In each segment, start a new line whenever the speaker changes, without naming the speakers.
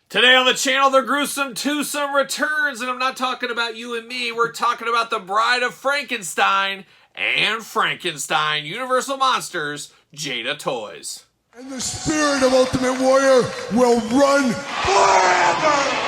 Today on the channel, the gruesome twosome returns, and I'm not talking about you and me. We're talking about the Bride of Frankenstein and Frankenstein Universal Monsters Jada toys.
And the spirit of Ultimate Warrior will run forever!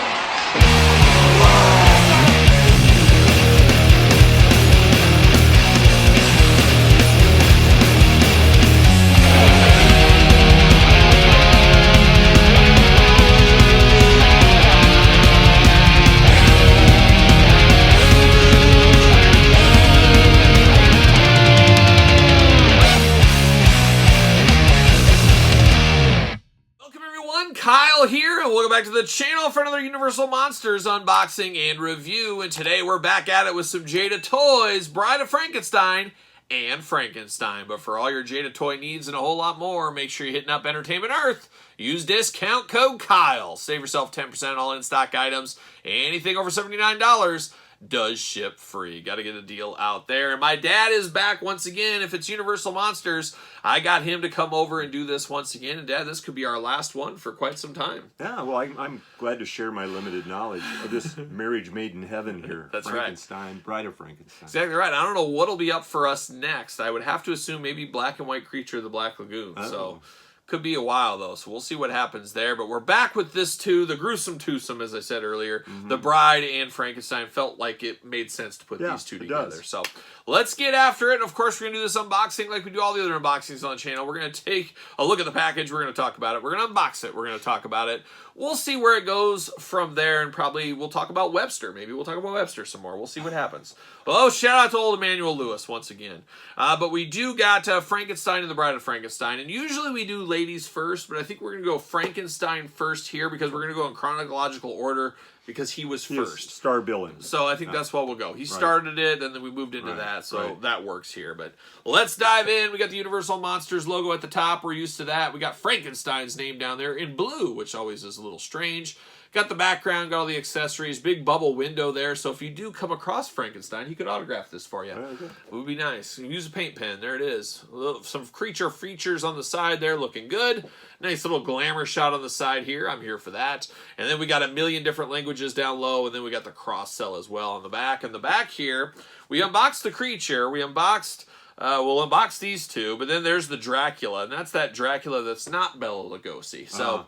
Kyle here, and welcome back to the channel for another Universal Monsters unboxing and review. And today we're back at it with some Jada toys, Bride of Frankenstein and Frankenstein. But for all your Jada toy needs and a whole lot more, make sure you're hitting up Entertainment Earth. Use discount code Kyle. Save yourself 10% on all in-stock items. Anything over $79 does ship free. Got to get a deal out there. And my dad is back once again. If it's Universal Monsters, I got him to come over and do this once again. And Dad, this could be our last one for quite some time.
Yeah, well, I'm glad to share my limited knowledge of this marriage made in heaven here.
That's
Frankenstein,
right.
Bride of Frankenstein.
Exactly right. I don't know what'll be up for us next. I would have to assume maybe Black and White Creature of the Black Lagoon.
Oh.
So could be a while, though, so we'll see what happens there. But we're back with this, too, the gruesome twosome, as I said earlier. The Bride and Frankenstein felt like it made sense to put these two together.
Does. So
let's get after it. And, of course, we're going to do this unboxing like we do all the other unboxings on the channel. We're going to take a look at the package. We're going to talk about it. We're going to unbox it. We're going to talk about it. We'll see where it goes from there, and probably we'll talk about Webster. Maybe we'll talk about Webster some more. We'll see what happens. Oh, shout out to old Emmanuel Lewis once again. But we do got Frankenstein and the Bride of Frankenstein, and usually we do ladies first, but I think we're going to go Frankenstein first here because we're going to go in chronological order because he was first.
Star billing.
So I think that's what we'll go. He started it, and then we moved into that, so that works here. But let's dive in. We got the Universal Monsters logo at the top. We're used to that. We got Frankenstein's name down there in blue, which always is a little strange. Got the background, got all the accessories, big bubble window there, so if you do come across Frankenstein, he could autograph this for you.
Okay.
It would be nice. Use a paint pen. There it is. Some creature features on the side there looking good. Nice little glamour shot on the side here. I'm here for that. And then we got a million different languages down low, and then we got the cross-sell as well on the back. And the back here, we unboxed the creature. We unboxed... we'll unbox these two, but then there's the Dracula, and that's that Dracula that's not Bela Lugosi. So...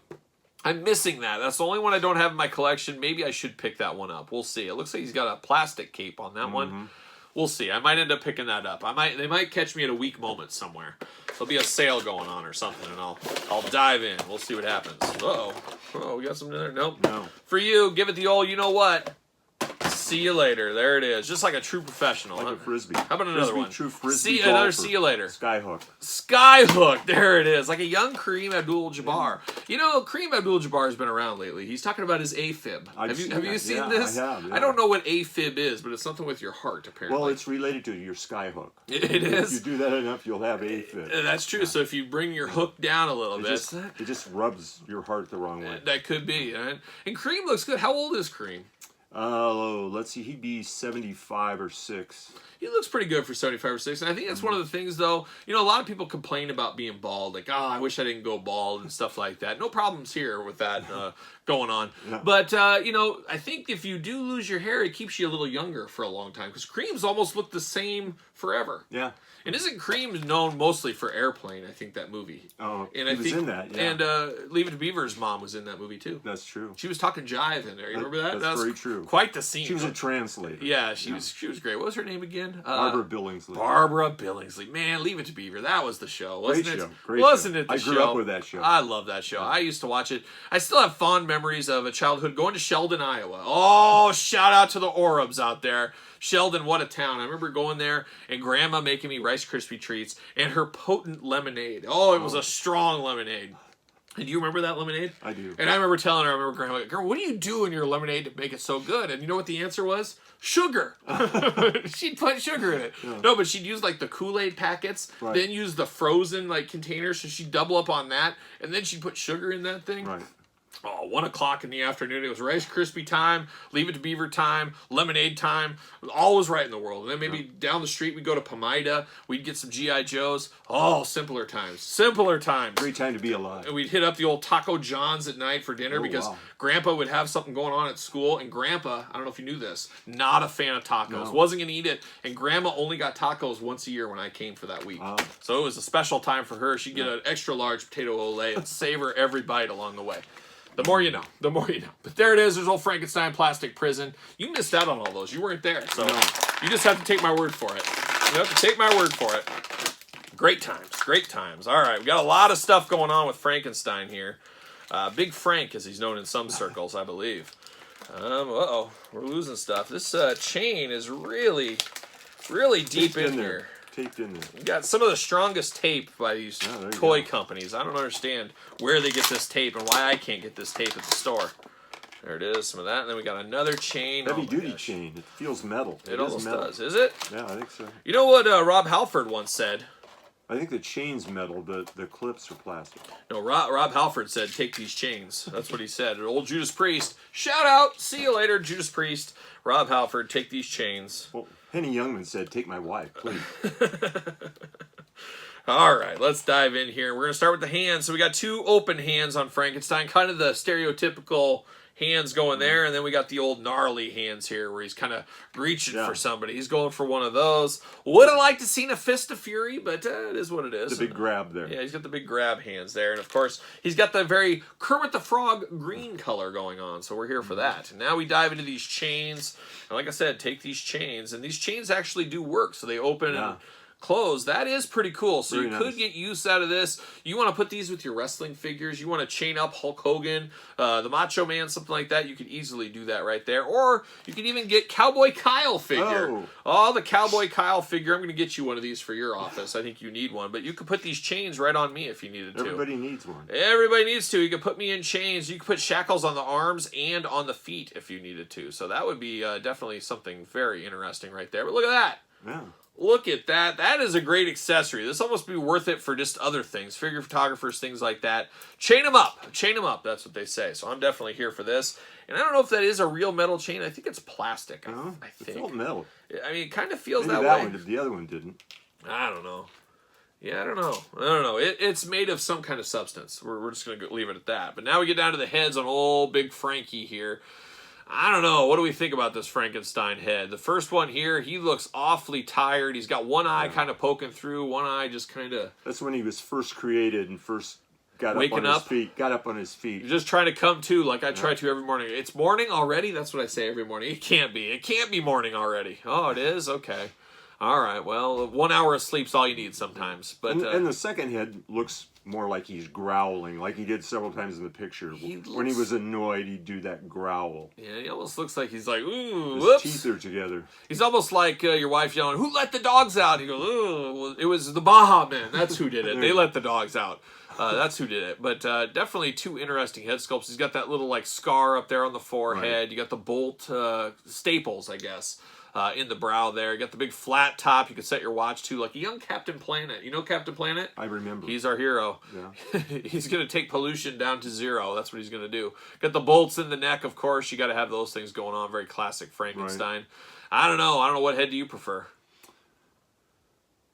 I'm missing that. That's the only one I don't have in my collection. Maybe I should pick that one up. We'll see. It looks like he's got a plastic cape on that one. We'll see. I might end up picking that up. They might catch me at a weak moment somewhere. There'll be a sale going on or something, and I'll dive in. We'll see what happens. Uh-oh. Oh, we got something there? Nope.
No.
For you, give it the old you know what. See you later. There it is. Just like a true professional.
Like a frisbee.
How about another one?
True frisbee
see
golfer.
another. See you later.
Skyhook.
Skyhook. There it is. Like a young Kareem Abdul-Jabbar. You know, Kareem Abdul-Jabbar has been around lately. He's talking about his AFib. Have you seen this?
I have. Yeah.
I don't know what AFib is, but it's something with your heart, apparently.
Well, it's related to your skyhook.
It is.
If you do that enough, you'll have AFib.
That's true. So if you bring your hook down a little bit,
it just rubs your heart the wrong way.
That could be. Right? And Kareem looks good. How old is Kareem?
Let's see. He'd be 75 or 6.
He looks pretty good for 75 or 6. And I think that's one of the things, though. You know, a lot of people complain about being bald. Like, I wish I didn't go bald and stuff like that. No problems here with that going on. Yeah. But, you know, I think if you do lose your hair, it keeps you a little younger for a long time. Because Kareem's almost looked the same forever.
Yeah.
And isn't Kareem known mostly for Airplane, I think, that movie?
Oh,
and
he was in that, yeah.
And Leave It to Beaver's mom was in that movie, too.
That's true.
She was talking jive in there. You remember that?
That's very true.
Quite the scene.
She was a translator.
Yeah, she was great. What was her name again?
Barbara Billingsley.
Barbara Billingsley. Man, Leave It to Beaver. That was the show, wasn't it?
Great
wasn't
show.
it the show?
I grew up with that show.
I love that show. Yeah. I used to watch it. I still have fond memories of a childhood going to Sheldon, Iowa. Oh, shout out to the Orubs out there. Sheldon, what a town. I remember going there and Grandma making me Rice Krispie treats and her potent lemonade. Oh, it was a strong lemonade. And do you remember that lemonade?
I do.
And I remember telling her, I remember Grandma, girl, what do you do in your lemonade to make it so good? And you know what the answer was? Sugar. She'd put sugar in it. Yeah. No, but she'd use like the Kool-Aid packets, then use the frozen like containers, so she'd double up on that, and then she'd put sugar in that thing.
Right.
Oh, 1 o'clock in the afternoon. It was Rice Krispie time, Leave It to Beaver time, lemonade time. All was right in the world. And then maybe down the street we'd go to Pomida. We'd get some G.I. Joes. Oh, simpler times. Simpler times.
Great time to be alive.
And we'd hit up the old Taco John's at night for dinner because Grandpa would have something going on at school. And Grandpa, I don't know if you knew this, not a fan of tacos.
No.
Wasn't going to eat it. And Grandma only got tacos once a year when I came for that week.
Wow.
So it was a special time for her. She'd get an extra large potato ole and savor every bite along the way. The more you know. The more you know. But there it is. There's old Frankenstein Plastic Prison. You missed out on all those. You weren't there. So you just have to take my word for it. You have to take my word for it. Great times. Great times. All right. We got a lot of stuff going on with Frankenstein here. Big Frank, as he's known in some circles, I believe. Uh-oh. We're losing stuff. This chain is really, really deep in here.
Taped in there.
We got some of the strongest tape by these toy companies. I don't understand where they get this tape and why I can't get this tape at the store. There it is, some of that. And then we got another chain.
Heavy duty chain. It feels metal.
It almost does. Is it?
Yeah, I think so.
You know what Rob Halford once said?
I think the chain's metal, but the clips are plastic.
No, Rob Halford said, take these chains. That's what he said. Old Judas Priest. Shout out. See you later, Judas Priest. Rob Halford, take these chains.
Well, Henny Youngman said, take my wife, please.
All right, let's dive in here. We're going to start with the hands. So we got 2 open hands on Frankenstein, kind of the stereotypical hands going there, and then we got the old gnarly hands here where he's kind of reaching for somebody. He's going for one of those. Would have liked to seen a Fist of Fury, but it is what it is.
The big grab there.
Yeah, he's got the big grab hands there, and of course, he's got the very Kermit the Frog green color going on, so we're here for that. And now we dive into these chains, and like I said, take these chains, and these chains actually do work, so they open and close. That is pretty cool. So you could get use out of this. You want to put these with your wrestling figures. You want to chain up Hulk Hogan, the Macho Man, something like that. You could easily do that right there. Or you could even get Cowboy Kyle figure. Oh, the Cowboy Kyle figure. I'm going to get you one of these for your office. I think you need one. But you could put these chains right on me if you needed to.
Everybody needs one.
Everybody needs to. You could put me in chains. You could put shackles on the arms and on the feet if you needed to. So that would be definitely something very interesting right there. But look at that.
Yeah.
Look at that. That is a great accessory. This almost be worth it for just other things. Figure photographers, things like that. Chain them up. Chain them up. That's what they say. So I'm definitely here for this. And I don't know if that is a real metal chain. I think it's plastic. I think.
It felt metal.
I mean, it kind of feels
Maybe
that way.
One did. The other one didn't.
I don't know. Yeah, I don't know. It's made of some kind of substance. We're just going to leave it at that. But now we get down to the heads on old Big Frankie here. I don't know. What do we think about this Frankenstein head? The first one here, he looks awfully tired. He's got one eye kind of poking through, one eye just kind of...
That's when he was first created and first got up on his feet. Got up on his feet.
You're just trying to come to like I try to every morning. It's morning already? That's what I say every morning. It can't be. It can't be morning already. Oh, it is? Okay. All right. Well, 1 hour of sleep's all you need sometimes. But
and the second head looks more like he's growling, like he did several times in the picture. When he was annoyed, he'd do that growl.
Yeah, he almost looks like he's like, ooh,
His
whoops.
teeth are together.
He's almost like your wife yelling, who let the dogs out? He goes, ooh, well, it was the Baja Men. That's who did it. They let the dogs out. That's who did it. But definitely 2 interesting head sculpts. He's got that little like scar up there on the forehead. You got the bolt staples, I guess. In the brow there. You got the big flat top. You could set your watch to like a young Captain Planet. You know Captain Planet?
I remember.
He's our hero.
Yeah.
He's going to take pollution down to 0. That's what he's going to do. Got the bolts in the neck, of course. You got to have those things going on. Very classic Frankenstein.
Right.
I don't know. What head do you prefer?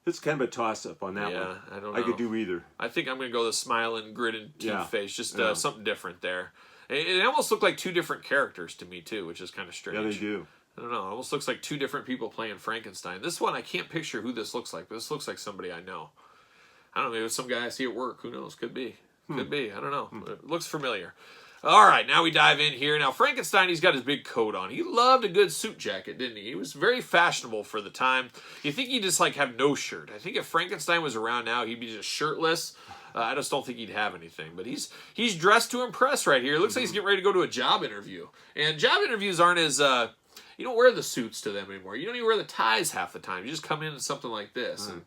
It's kind of a toss-up on that one.
Yeah, I don't know.
I could do either.
I think I'm going to go the smiling, gritted teeth face. Just
Yeah.
something different there. It almost looked like 2 different characters to me, too, which is kind of strange.
Yeah, they do.
I don't know. It almost looks like 2 different people playing Frankenstein. This one, I can't picture who this looks like, but this looks like somebody I know. I don't know. Maybe it's some guy I see at work. Who knows? Could be. Could be. I don't know. It looks familiar. All right, now we dive in here. Now, Frankenstein, he's got his big coat on. He loved a good suit jacket, didn't he? He was very fashionable for the time. You think he'd just, like, have no shirt. I think if Frankenstein was around now, he'd be just shirtless. I just don't think he'd have anything. But he's dressed to impress right here. It looks like he's getting ready to go to a job interview. And job interviews aren't as... you don't wear the suits to them anymore. You don't even wear the ties half the time. You just come in something like this. And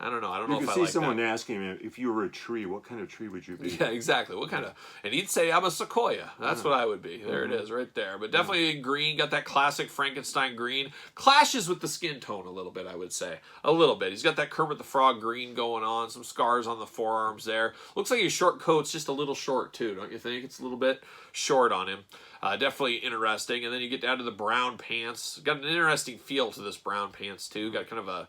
I don't know. I don't
You
know if
can
I
see
like
someone
that.
asking him, if you were a tree, what kind of tree would you be?
Yeah, exactly. What kind of... And he'd say, I'm a sequoia. That's what I would be. There it is, right there. But definitely in green. Got that classic Frankenstein green. Clashes with the skin tone a little bit, I would say. A little bit. He's got that Kermit the Frog green going on. Some scars on the forearms there. Looks like his short coat's just a little short, too. Don't you think? It's a little bit short on him. Definitely interesting. And then you get down to the brown pants. Got an interesting feel to this brown pants, too. Got kind of a...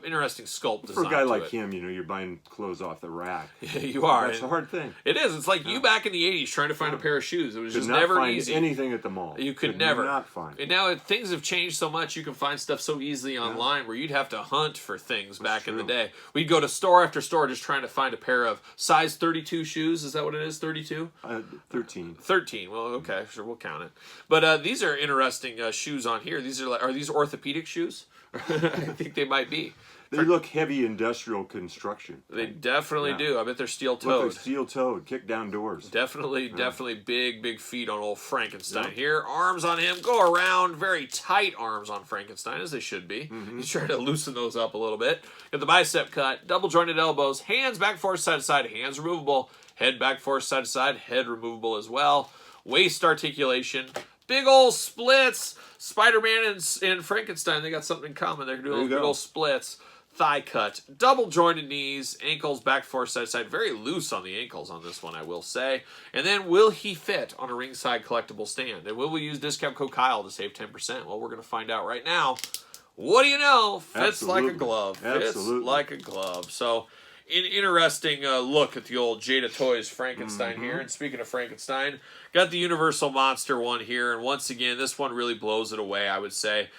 interesting sculpt design.
For a guy
to
like
it.
him, you're buying clothes off the rack.
Yeah, you are.
That's a hard thing.
It is. It's like you back in the 80s trying to find a pair of shoes. It was just
Could not
never
find
easy.
anything at the mall.
You could never.
not find.
And now things have changed so much, you can find stuff so easily online where you'd have to hunt for things back in the day. We'd go to store after store just trying to find a pair of size 32 shoes. Is that what it is, 32?
13.
13. Well, okay, sure, we'll count it. But these are interesting shoes on here. These are these orthopedic shoes? I think they might be.
They look heavy industrial construction.
They definitely do. I bet they're steel-toed.
Look like steel-toed, kick down doors.
Definitely big feet on old Frankenstein here. Arms on him, go around. Very tight arms on Frankenstein, as they should be. He's trying to loosen those up a little bit. Got the bicep cut, double jointed elbows, hands back forth side to side, hands removable, head back forth side to side, head removable as well. Waist articulation, big old splits. Spider-Man and Frankenstein, they got something in common. They're doing those big old splits. Thigh cut, double jointed knees, ankles back forth side to side. Very loose on the ankles on this one, I will say. And then, will he fit on a ringside collectible stand? And will we use discount code Kyle to save 10%? Well, we're going to find out right now. What do you know? Fits like a glove. Fits like a glove. So, an interesting look at the old Jada Toys Frankenstein here. And speaking of Frankenstein, got the Universal Monster one here. And once again, this one really blows it away, I would say.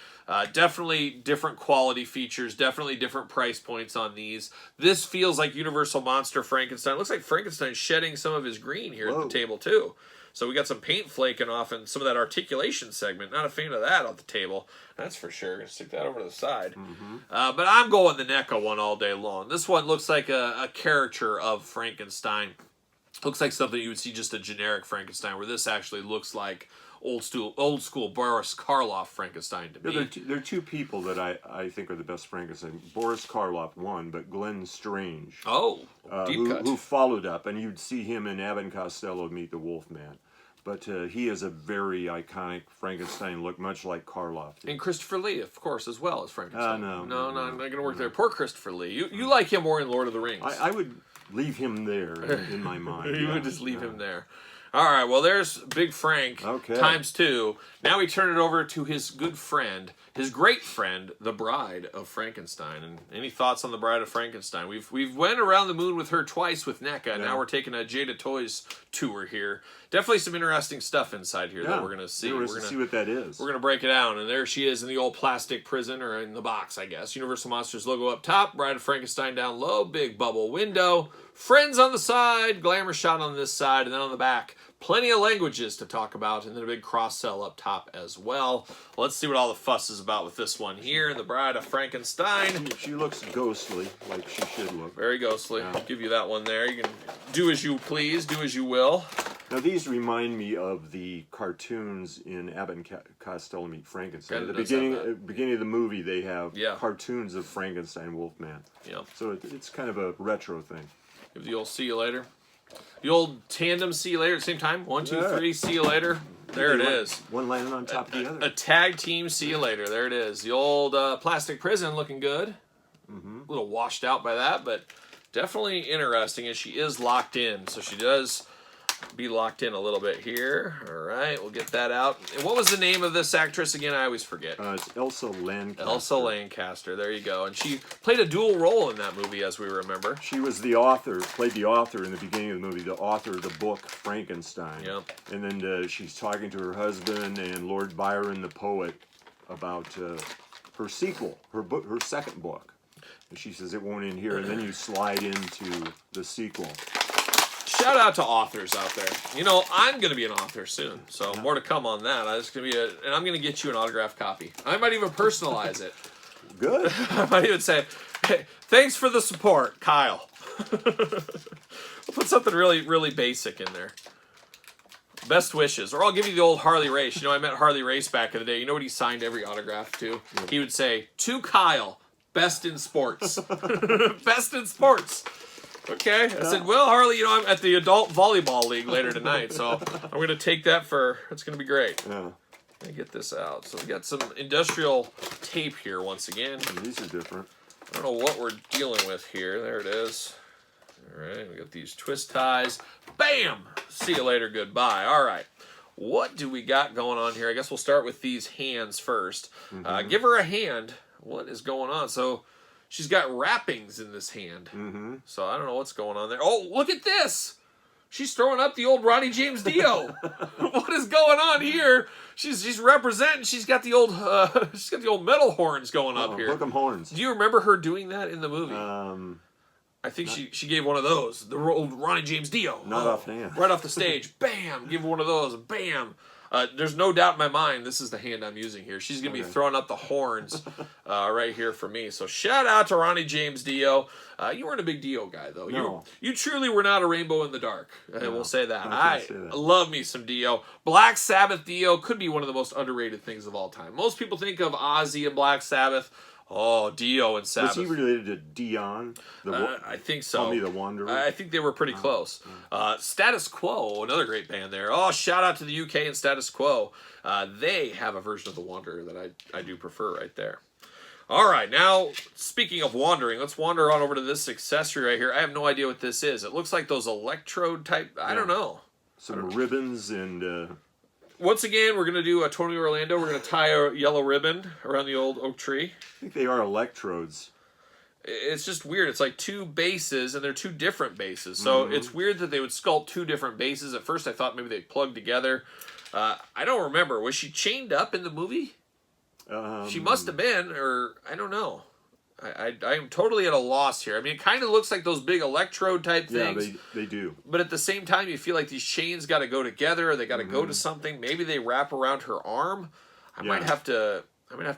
Definitely different quality features, definitely different price points on these. This feels like Universal Monster Frankenstein. Looks like Frankenstein's shedding some of his green here at the table, too. So we got some paint flaking off and some of that articulation segment. Not a fan of that on the table. That's for sure. Gonna stick that over to the side. But I'm going the NECA one all day long. This one looks like a caricature of Frankenstein. Looks like something you would see just a generic Frankenstein, where this actually looks like old school Boris Karloff Frankenstein to me.
There are two people that I think are the best Frankenstein. Boris Karloff, one, but Glenn Strange.
Oh, deep cut.
Who followed up, and you'd see him in Abbott and Costello Meet the Wolfman. But he has a very iconic Frankenstein look, much like Karloff did.
And Christopher Lee, of course, as well as Frankenstein.
No,
I'm not going to work there. Poor Christopher Lee. You like him more in Lord of the Rings.
I would leave him there in my mind.
You would just leave him there. All right, well, there's Big Frank times 2. Now we turn it over to his good friend, his great friend, the Bride of Frankenstein. And any thoughts on the Bride of Frankenstein? We've went around the moon with her twice with NECA, and now we're taking a Jada Toys tour here. Definitely some interesting stuff inside here that we're going to see.
We're going to see what that is.
We're going to break it down, and there she is in the old plastic prison, or in the box, I guess. Universal Monsters logo up top, Bride of Frankenstein down low, big bubble window, friends on the side, glamour shot on this side, and then on the back, plenty of languages to talk about, and then a big cross-sell up top as well. Let's see what all the fuss is about with this one here, the Bride of Frankenstein.
She looks ghostly, like she should look.
Very ghostly. I'll give you that one there. You can do as you please, do as you will.
Now, these remind me of the cartoons in Abbott and Costello Meet Frankenstein. At the beginning of the movie, they have cartoons of Frankenstein Wolfman.
Yeah.
So it's kind of a retro thing.
Give the old see you later. The old tandem see you later at the same time. 1, 2, 3, see you later. There it is.
One landing on top of the other.
A tag team see you later. There it is. The old plastic prison looking good. A little washed out by that, but definitely interesting. And she is locked in, so she does be locked in a little bit here. All right, we'll get that out. And what was the name of this actress again? I always forget.
It's Elsa Lancaster.
Elsa Lancaster. There you go. And she played a dual role in that movie, as we remember.
She was the author, played the author in the beginning of the movie, the author of the book Frankenstein.
Yep.
And then she's talking to her husband and Lord Byron, the poet, about her sequel, her second book. And she says it won't end here, and then you slide into the sequel.
Shout out to authors out there. You know, I'm going to be an author soon, so more to come on that. And I'm going to get you an autographed copy. I might even personalize it.
Good.
I might even say, hey, thanks for the support, Kyle. I'll put something really, really basic in there. Best wishes. Or I'll give you the old Harley Race. You know, I met Harley Race back in the day. You know what he signed every autograph to? He would say, to Kyle, best in sports. Best in sports. Okay. I said, well, Harley, I'm at the adult volleyball league later tonight, so I'm going to take that it's going to be great.
Yeah.
Let me get this out. So we got some industrial tape here once again.
These are different.
I don't know what we're dealing with here. There it is. All right, we got these twist ties. Bam! See you later, goodbye. All right. What do we got going on here? I guess we'll start with these hands first. Give her a hand. What is going on? So she's got wrappings in this hand. So I don't know what's going on there. Oh, look at this! She's throwing up the old Ronnie James Dio. What is going on here? She's representing. She's got the old metal horns going up here.
Hook 'em horns.
Do you remember her doing that in the movie? I think she gave one of those. The old Ronnie James Dio.
Not offhand.
Right off the stage. Bam! Give one of those. Bam! There's no doubt in my mind this is the hand I'm using here. She's going to be throwing up the horns right here for me. So shout out to Ronnie James Dio. You weren't a big Dio guy, though.
No.
You truly were not a rainbow in the dark. We'll say that.
I can't say that.
Love me some Dio. Black Sabbath Dio could be one of the most underrated things of all time. Most people think of Ozzy and Black Sabbath. Oh, Dio and Sabbath.
Was he related to Dion?
I think so.
Call Me the Wanderer?
I think they were pretty close. Status Quo, another great band there. Oh, shout out to the UK and Status Quo. They have a version of the Wanderer that I do prefer right there. All right, now, speaking of wandering, let's wander on over to this accessory right here. I have no idea what this is. It looks like those electrode type, I don't know.
Some ribbons and...
Once again, we're going to do a Tony Orlando. We're going to tie a yellow ribbon around the old oak tree.
I think they are electrodes.
It's just weird. It's like two bases, and they're two different bases. So it's weird that they would sculpt two different bases. At first, I thought maybe they plugged together. I don't remember. Was she chained up in the movie? She must have been, or I don't know. I'm totally at a loss here. I mean, it kind of looks like those big electrode type things.
Yeah, they do.
But at the same time, you feel like these chains got to go together, or they got to go to something. Maybe they wrap around her arm. I might have to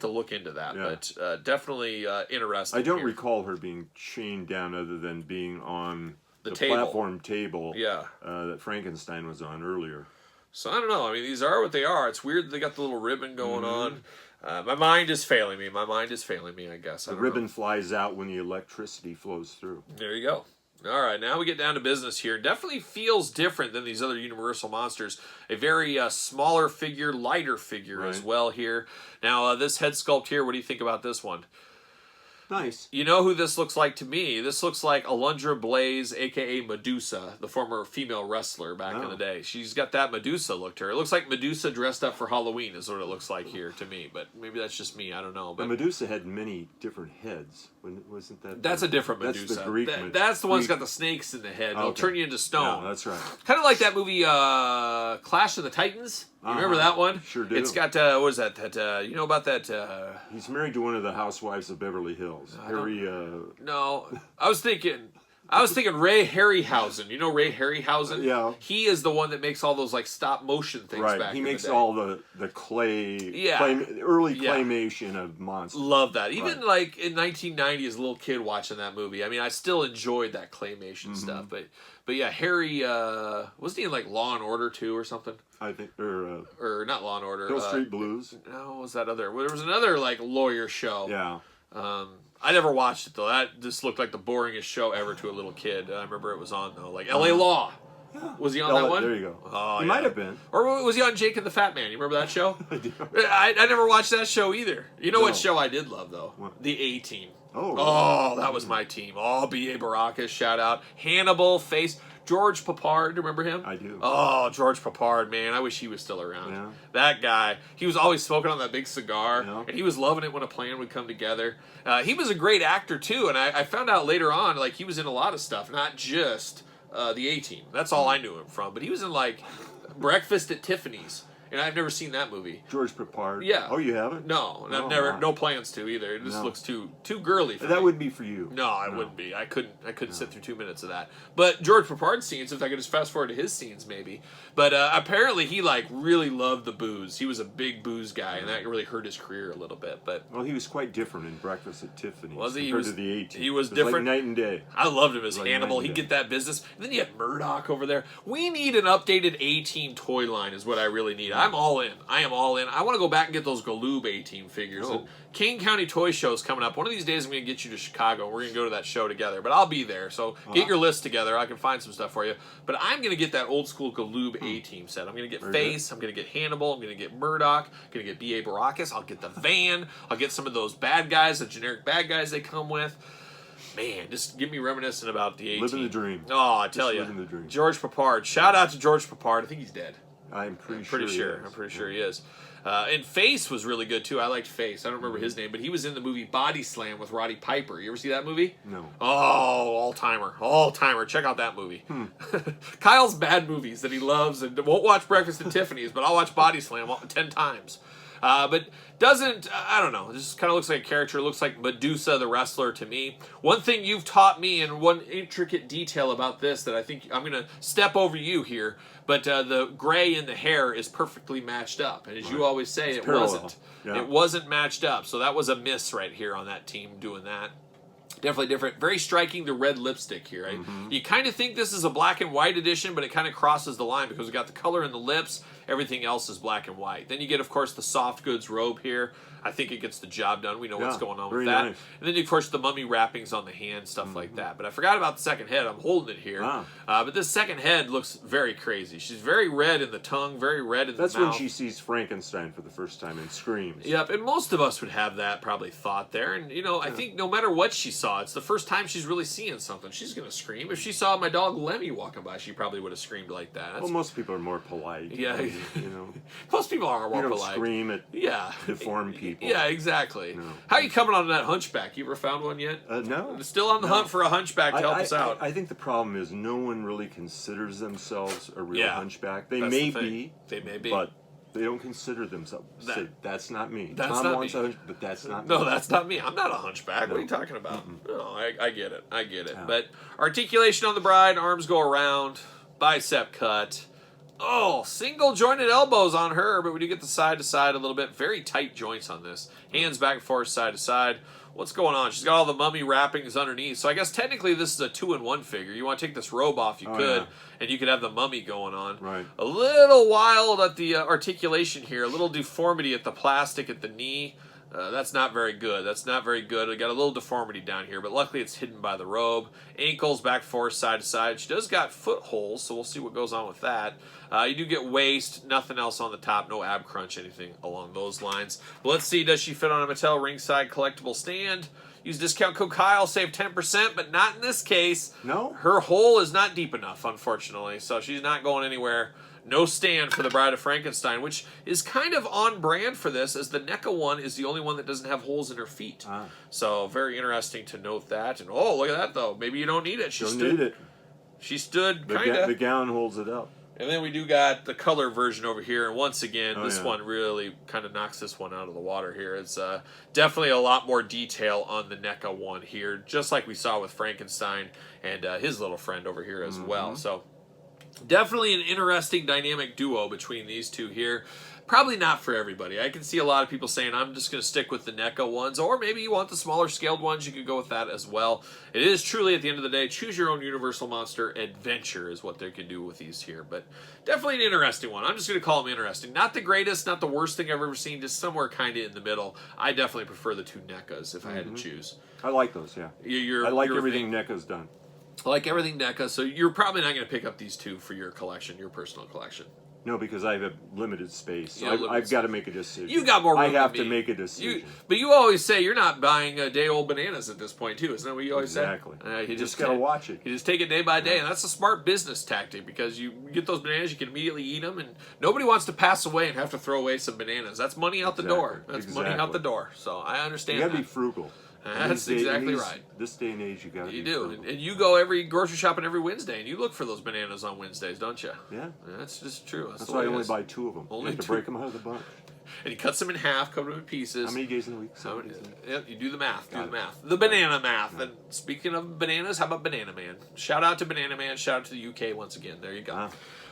look into that.
Yeah.
But definitely interesting.
I don't
here.
recall her being chained down other than being on the
table.
platform table.
Yeah.
That Frankenstein was on earlier.
So I don't know. I mean, these are what they are. It's weird that they got the little ribbon going on. My mind is failing me. I guess.
The ribbon flies out when the electricity flows through.
There you go. All right, now we get down to business here. Definitely feels different than these other Universal monsters. A very smaller figure, lighter figure as well here. Now, this head sculpt here, what do you think about this one?
Nice.
You know who this looks like to me? This looks like Alundra Blaze, a.k.a. Medusa, the former female wrestler back in the day. She's got that Medusa look to her. It looks like Medusa dressed up for Halloween is what it looks like here to me. But maybe that's just me. I don't know. But
Medusa had many different heads. Wasn't that?
That's a different Medusa.
That's the Greek.
That's the one that's got the snakes in the head. They'll turn you into stone.
Yeah, that's right.
Kind of like that movie Clash of the Titans. You remember that one?
Sure do.
It's got, what is that? You know about that?
He's married to one of the housewives of Beverly Hills.
No, I was thinking Ray Harryhausen. You know Ray Harryhausen?
Yeah.
He is the one that makes all those like stop motion things back
He
in
makes
the day.
all the clay, early claymation of monsters.
Love that. Even like in 1990 as a little kid watching that movie. I mean, I still enjoyed that claymation stuff. But yeah, Harry, wasn't he in like Law and Order 2 or something?
I think,
or not Law and Order.
Hill Street Blues.
No, what was that other? Well, there was another like lawyer show.
Yeah.
I never watched it though. That just looked like the boringest show ever to a little kid. I remember it was on though, like L.A. Law.
Yeah.
Was he on that one?
There you go.
Oh,
he might have been.
Or was he on Jake and the Fat Man? You remember that show?
I do.
I never watched that show either. You know what show I did love though?
What?
The A-Team.
Oh,
that was my team. Oh, B.A. Baracus, shout out. Hannibal, Face. George Papard, remember him?
I do.
Oh, George Papard, man. I wish he was still around.
Yeah.
That guy. He was always smoking on that big cigar,
Yeah.
and he was loving it when a plan would come together. He was a great actor, too, and I found out later on, like, he was in a lot of stuff, not just the A-Team. That's all I knew him from. But he was in, like, Breakfast at Tiffany's. And I've never seen that movie.
George Papard.
Yeah.
Oh, you haven't?
No, and I've
Oh,
never,
wow.
no plans to either. It just looks too girly for me.
That would be for you.
No, I wouldn't be. I couldn't sit through 2 minutes of that. But George Papard's scenes, if I could just fast forward to his scenes, maybe. But apparently he like really loved the booze. He was a big booze guy, and that really hurt his career a little bit. But
Well, he was quite different in Breakfast at Tiffany's
Was he?
compared to the 18.
He was
It
different.
like night and day.
I loved him as
Like
Hannibal.
night and
He'd
day.
get that business. And then you had Murdoch over there. We need an updated A-Team toy line is what I really need. I'm all in. I am all in. I want to go back and get those Galoob A-Team figures.
Oh.
And Kane County Toy Show is coming up. One of these days I'm going to get you to Chicago. We're going to go to that show together. But I'll be there. So get your list together. I can find some stuff for you. But I'm going to get that old school Galoob A-Team set. I'm going to get Face. I'm going to get Hannibal. I'm going to get Murdoch. I'm going to get B.A. Baracus. I'll get the Van. I'll get some of those bad guys, the generic bad guys they come with. Man, just get me reminiscent about the A-Team.
Living the dream.
Oh, I tell you.
Living the dream.
George Papard. Shout out to George Papard. I think he's dead.
I'm pretty
sure. I'm pretty sure he is. And Face was really good too. I liked Face. I don't remember his name, but he was in the movie Body Slam with Roddy Piper. You ever see that movie?
No.
Oh, all timer. Check out that movie. Kyle's bad movies that he loves and won't watch Breakfast at Tiffany's, but I'll watch Body Slam 10 times. But doesn't, I don't know, just kind of looks like a character, looks like Medusa the wrestler to me. One thing you've taught me and one intricate detail about this that I think I'm going to step over you here, but the gray in the hair is perfectly matched up. And as you always say, it wasn't.
Yeah.
It wasn't matched up. So that was a miss right here on that team doing that. Definitely different. Very striking, the red lipstick here. Right? You kind of think this is a black and white edition, but it kind of crosses the line because we got the color in the lips. Everything else is black and white. Then you get, of course, the soft goods robe here. I think it gets the job done. We know what's going on with that.
Nice.
And then, of course, the mummy wrappings on the hand, stuff like that. But I forgot about the second head. I'm holding it here.
Wow.
But this second head looks very crazy. She's very red in the tongue, very red in the mouth.
That's when she sees Frankenstein for the first time and screams.
Yep, and most of us would have that probably thought there. And, you know, I think no matter what she saw, it's the first time she's really seeing something. She's going to scream. If she saw my dog Lemmy walking by, she probably would have screamed like that.
Well, most people are more polite.
Yeah.
You know.
Most people are more
You don't
polite.
scream at deformed people.
Yeah, exactly.
No.
How are you coming on that hunchback? You ever found one yet?
No.
Still on the hunt for a hunchback to help us out.
I think the problem is no one really considers themselves a real hunchback. They
That's
may
the thing.
be.
They may be.
But they don't consider themselves. Say, that's not me.
That's
Tom
not
wants
me.
a hunchback, but that's not me.
No, that's not me. I'm not a hunchback. What are you talking about? No, I get it. I get it. But articulation on the bride, arms go around, bicep cut. Oh, single jointed elbows on her, but we do get the side to side a little bit. Very tight joints on this. Hands back and forth, side to side. What's going on? She's got all the mummy wrappings underneath. So I guess technically this is a 2-in-1 figure. You want to take this robe off, you could, and you could have the mummy going on.
Right.
A little wild at the articulation here. A little deformity at the plastic at the knee. That's not very good. That's not very good. I got a little deformity down here, but luckily it's hidden by the robe. Ankles back forth, side to side. She does got foot holes, so we'll see what goes on with that. You do get waist, nothing else on the top, no ab crunch, anything along those lines. But let's see, does she fit on a Mattel ringside collectible stand? Use discount code Kyle, save 10%, but not in this case.
No.
Her hole is not deep enough, unfortunately, so she's not going anywhere. No stand for the Bride of Frankenstein, which is kind of on brand for this, as the NECA one is the only one that doesn't have holes in her feet. So very interesting to note that. And oh, look at that though. Maybe you don't need it.
Need it.
She stood
The
kind of.
the gown holds it up.
And then we do got the color version over here. And once again, this one really kind of knocks this one out of the water here. It's definitely a lot more detail on the NECA one here, just like we saw with Frankenstein and his little friend over here as well. So definitely an interesting dynamic duo between these two here. Probably not for everybody. I can see a lot of people saying, I'm just going to stick with the NECA ones, or maybe you want the smaller scaled ones, you could go with that as well. It is truly, at the end of the day, choose your own Universal Monster adventure is what they can do with these here. But definitely an interesting one. I'm just going to call them interesting. Not the greatest, not the worst thing I've ever seen, just somewhere kind of in the middle. I definitely prefer the two NECAs if I had to choose.
I like those, yeah. I like everything NECA's done.
I like everything NECA, so you're probably not going to pick up these two for your collection, your personal collection.
No, because I have a limited space. So
Yeah,
I've got to make a decision.
You got more room
I have
than
to
me.
make a decision.
But you always say you're not buying day-old bananas at this point, too. Isn't that what you always
Exactly.
say?
You just got to watch it.
You just take it day by day, and that's a smart business tactic because you get those bananas, you can immediately eat them, and nobody wants to pass away and have to throw away some bananas. That's money out the door. That's money out the door. So I understand
You got to
that.
be frugal.
That's exactly right.
This day and age, you got to be
You do.
frugal.
And you go every grocery shopping every Wednesday, and you look for those bananas on Wednesdays, don't you?
Yeah.
That's just true.
That's
the
why
way
I
it
only
is.
buy 2 of them.
Only
You have to
2.
break them out of the bunch.
And he cuts them in half, cut them in pieces.
How many days in a week?
So,
7 days in a week?
yep, you do the math.
Got it.
The banana math. And speaking of bananas, how about Banana Man? Shout out to Banana Man. Shout out to the UK once again. There you go.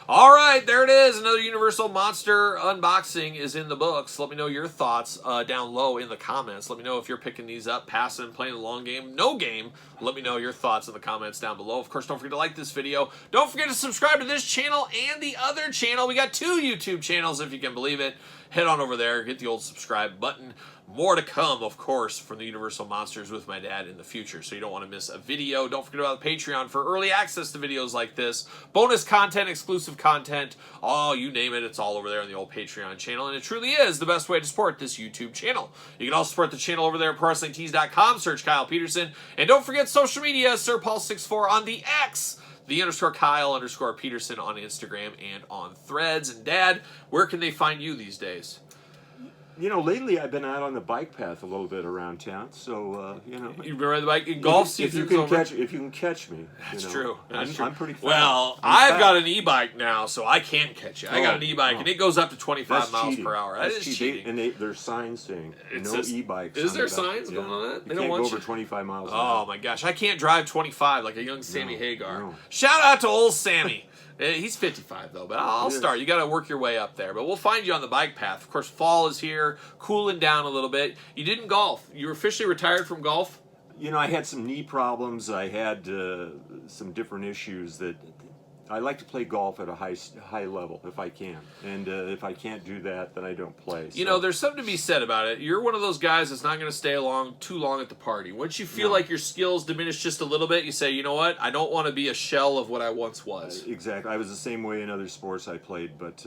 All right, there it is. Another Universal Monster unboxing is in the books. Let me know your thoughts down low in the comments. Let me know if you're picking these up, passing, playing the long game, no game. Let me know your thoughts in the comments down below. Of course, don't forget to like this video. Don't forget to subscribe to this channel and the other channel. We got 2 YouTube channels, if you can believe it. Head on over there, hit the old subscribe button. More to come, of course, from the Universal Monsters with my dad in the future, so you don't want to miss a video. Don't forget about the Patreon for early access to videos like this, bonus content, exclusive content, you name it, it's all over there on the old Patreon channel, and it truly is the best way to support this YouTube channel. You can also support the channel over there at ProWrestlingTees.com, search Kyle Peterson, and don't forget social media, SirPaul64 on the X, the _Kyle_Peterson on Instagram and on Threads. And Dad, where can they find you these days?
You know, lately I've been out on the bike path a little bit around town, so you know.
You've been riding the bike in golf season.
If you can catch me,
that's
you know,
true. That's true.
I'm pretty fast.
Well, I've got an e-bike now, so I can catch you. I got an e-bike, and it goes up to 25 miles per hour. That is cheating.
And there's signs saying no e-bikes.
Is there signs going on that?
They don't want you to go over 25 miles.
Oh my gosh, I can't drive 25 like a young Sammy Hagar. No. Shout out to old Sammy. He's 55 though, but I'll start. You got to work your way up there, but we'll find you on the bike path. Of course, fall is here, cooling down a little bit. You didn't golf. You were officially retired from golf?
You know, I had some knee problems. I had some different issues that I like to play golf at a high level if I can, and if I can't do that, then I don't play. So.
You know, there's something to be said about it. You're one of those guys that's not going to stay too long at the party. Once you feel like your skills diminish just a little bit, you say, you know what, I don't want to be a shell of what I once was.
Exactly. I was the same way in other sports I played, but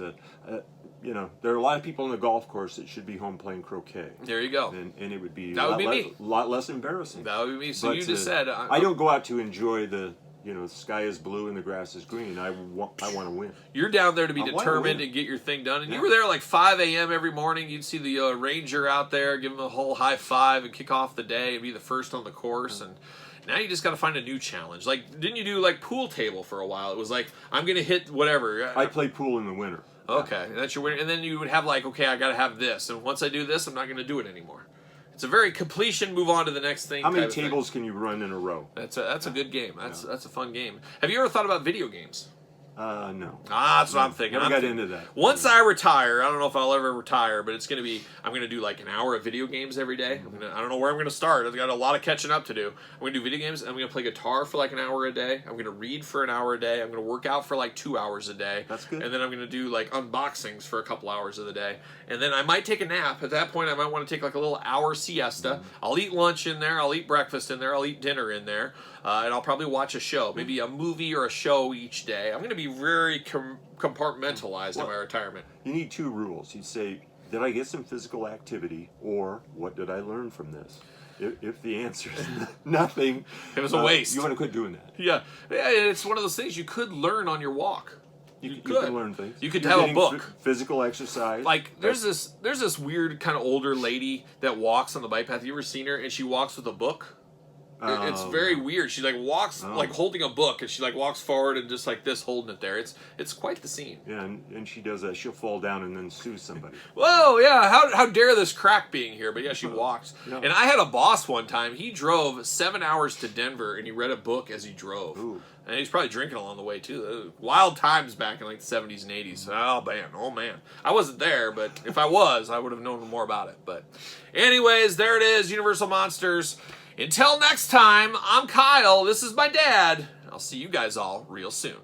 you know, there are a lot of people on the golf course that should be home playing croquet.
There you go.
And it would be
me.
A lot less embarrassing.
That would be me. So
but,
you just said
I don't go out to enjoy the. You know, the sky is blue and the grass is green. I want to win.
You're down there to be determined and get your thing done. And you were there like 5 a.m. every morning. You'd see the ranger out there, give him a whole high five and kick off the day and be the first on the course. And now you just got to find a new challenge. Like, didn't you do like pool table for a while? It was like, I'm going to hit whatever.
I play pool in the winter.
Okay, that's your winter. And then you would have like, okay, I got to have this. And once I do this, I'm not going to do it anymore. It's a very completion, move on to the next thing.
How many tables can you run in a row?
That's a good game. That's a fun game. Have you ever thought about video games?
No.
That's what I'm thinking.
Never got into that.
Once I retire, I don't know if I'll ever retire, but I'm going to do like an hour of video games every day. I don't know where I'm going to start. I've got a lot of catching up to do. I'm going to do video games. I'm going to play guitar for like an hour a day. I'm going to read for an hour a day. I'm going to work out for like 2 hours a day.
That's good.
And then I'm going to do like unboxings for a couple hours of the day. And then I might take a nap. At that point, I might want to take like a little hour siesta. I'll eat lunch in there. I'll eat breakfast in there. I'll eat dinner in there. And I'll probably watch a show, maybe a movie or a show each day. I'm going to be very compartmentalized in my retirement.
You need 2 rules. You say, did I get some physical activity, or what did I learn from this? If the answer is nothing,
it was a waste.
You want to quit doing that.
Yeah, it's one of those things you could learn on your walk.
You can learn things.
You could have a book.
Physical exercise.
Like there's this weird kind of older lady that walks on the bike path. You ever seen her? And she walks with a book. It's very weird. She like walks like holding a book, and she like walks forward and just like this, holding it there. It's quite the scene.
Yeah, and she does that. She'll fall down and then sue somebody.
Whoa, yeah. How dare this crack being here? But yeah, she walks. Yeah. And I had a boss one time. He drove 7 hours to Denver, and he read a book as he drove.
Ooh.
And he's probably drinking along the way too. Wild times back in like the 70s and 80s. Oh man. I wasn't there, but if I was, I would have known more about it. But anyways, there it is, Universal Monsters. Until next time, I'm Kyle. This is my dad. I'll see you guys all real soon.